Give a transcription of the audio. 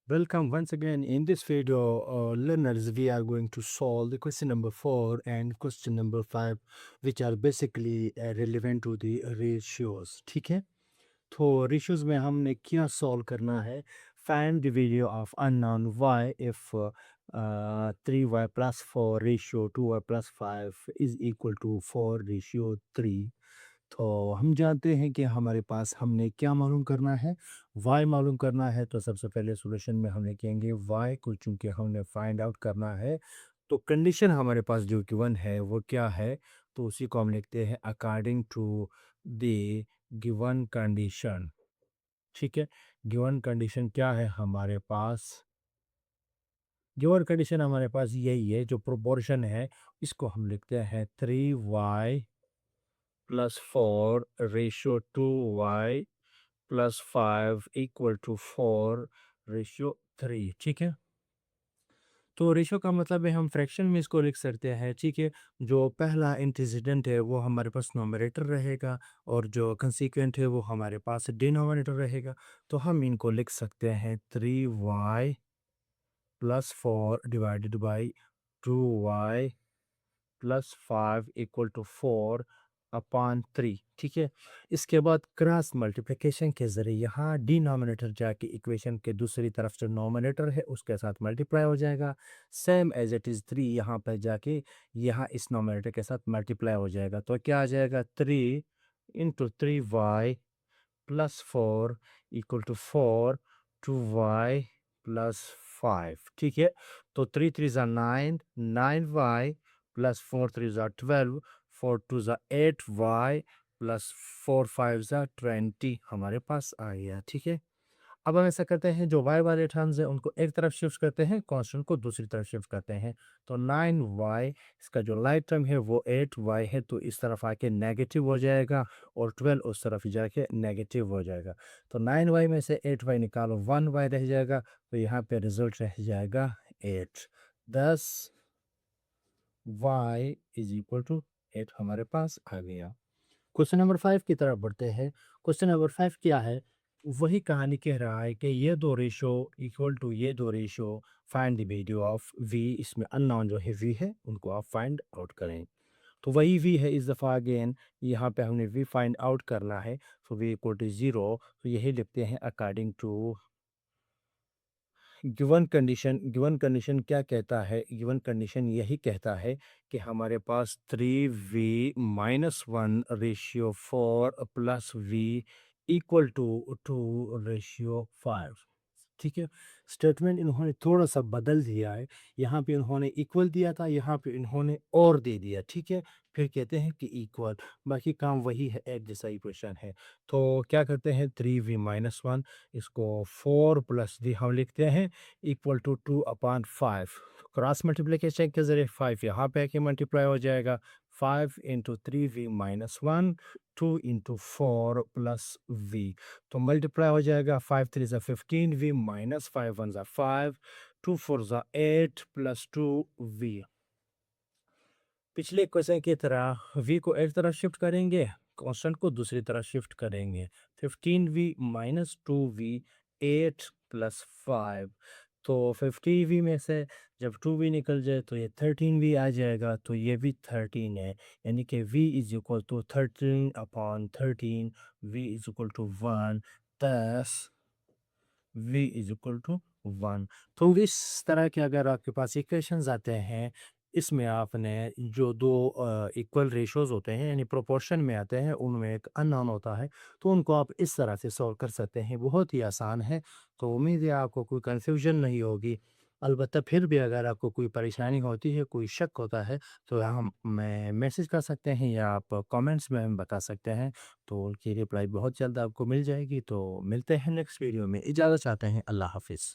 Welcome once again. In this video, learners, we are going to solve the question number 4 and question number 5, which are basically relevant to the ratios. ठीक है, तो ratios में हमने क्या solve करना है? Find the value of unknown y if 3y plus 4 ratio 2y plus 5 is equal to 4 ratio 3. तो हम जानते हैं कि हमारे पास हमने क्या मालूम करना है, y मालूम करना है। तो सबसे पहले सॉल्यूशन में हमने कहेंगे y को चूंकि हमने फाइंड आउट करना है, तो कंडीशन हमारे पास जो गिवन है वो क्या है, तो उसी को हम लिखते हैं according to the given condition. ठीक है, गिवन कंडीशन क्या है हमारे पास? गिवन कंडीशन हमारे पास यही है, जो प्रोपोर्शन है इसको हम लिखते हैं 3y plus 4 ratio 2y plus 5 equal to 4 ratio 3। ठीक है, तो रेशियो का मतलब है हम फ्रैक्शन में इसको लिख सकते हैं। ठीक है, जो पहला इंटीजरेंट है वो हमारे पास नोमरेटर रहेगा और जो कंसीक्वेंट है वो हमारे पास डिनोमिनेटर रहेगा। तो हम इनको लिख सकते हैं 3y plus 4 divided by 2y plus 5 equal to 4 upon 3। ठीक है, इसके बाद क्रॉस मल्टीप्लिकेशन के ज़रिए यहाँ डिनोमिनेटर जाके इक्वेशन के दूसरी तरफ जो नोमिनेटर है उसके साथ मल्टीप्लाई हो जाएगा। सेम एज इट इज़ 3 यहाँ पर जाके यहाँ इस नोमिनेटर के साथ मल्टीप्लाई हो जाएगा। तो क्या आ जाएगा 3 into 3y plus 4 equal to 4 2y plus 5। ठीक है, तो 3 3 ज़ा 9 9y प्लस 4 3 ज़ा 12 4 2 ज़ा 8y प्लस 4 5 ज़ा 20 हमारे पास आ गया। ठीक है, अब हम ऐसा करते हैं, जो y वाले टर्म्स हैं उनको एक तरफ शिफ्ट करते हैं, कांस्टेंट को दूसरी तरफ शिफ्ट करते हैं। तो 9y, इसका जो लाइट टर्म है वो 8y है, तो इस तरफ आके नेगेटिव हो जाएगा और 12 उस तरफ जाके नेगेटिव हो जाएगा। तो 9y में से 8y निकालो, 1y रह जाएगा, तो यहाँ पे रिजल्ट रह जाएगा 8। 10 y इज इक्वल टू 8 हमारे पास आ गया। क्वेश्चन नंबर 5 की तरफ बढ़ते हैं। क्वेश्चन नंबर 5 क्या है? वही कहानी कह रहा है कि ये दो रेशो इक्वल टू ये दो ratio, find the value of v। इसमें अननोन जो है v है उनको आप फाइंड आउट करें। तो वही v है इस दफ़ा अगेन, यहाँ पे हमने v फाइंड आउट करना है। तो v इक्वल टू 0, तो यही लिखते हैं अकॉर्डिंग टू गिवन कंडीशन क्या कहता है? गिवन कंडीशन यही कहता है कि हमारे पास 3v minus 1 ratio 4 plus v equal to 2 ratio 5। ठीक है, स्टेटमेंट इन्होंने थोड़ा सा बदल दिया है। यहाँ पे इन्होंने इक्वल दिया था, यहाँ पे इन्होंने और दे दिया। ठीक है, फिर कहते हैं कि इक्वल, बाकी काम वही है, एक जैसा इक्वेशन है। तो क्या करते हैं, 3v माइनस 1, इसको 4 प्लस v हम लिखते हैं equal to 2 upon 5। Cross multiplication के ज़रिए 5 यहाँ पे आके मल्टीप्लाई हो जाएगा। 5 into 3v minus 1 2 into 4 plus v, तो मल्टीप्लाई हो जाएगा। 5 3 ज़ा 15 v माइनस 5 1 ज़ा 5 2 4 ज़ा 8 प्लस 2 v। पिछले क्वेश्चन की तरह v को एक तरफ शिफ्ट करेंगे, कांस्टेंट को दूसरी तरफ शिफ्ट करेंगे। 15v माइनस 2v 8 प्लस 5, तो 50v में से जब 2v निकल जाए तो ये 13v आ जाएगा, तो ये भी 13 है। यानी कि v is equal to 13 upon 13, v is equal to 1, 10 v is equal to 1। तो इस तरह के अगर आपके पास इक्वेशंस आते हैं, इसमें आपने जो दो इक्वल रेशोज़ होते हैं यानी प्रोपोर्शन में आते हैं, उनमें एक अननोन होता है, तो उनको आप इस तरह से सॉल्व कर सकते हैं। बहुत ही आसान है, तो उम्मीद है आपको कोई कन्फ्यूजन नहीं होगी। अलबत्ता फिर भी अगर आपको कोई परेशानी होती है, कोई शक होता है, तो हम मैं मैसेज कर सकते हैं या आप कमेंट्स में हमें बता सकते हैं, तो उनकी रिप्लाई बहुत जल्द आपको मिल जाएगी। तो मिलते हैं नेक्स्ट वीडियो में, इजाज़त चाहते हैं, अल्लाह हाफ़िज़।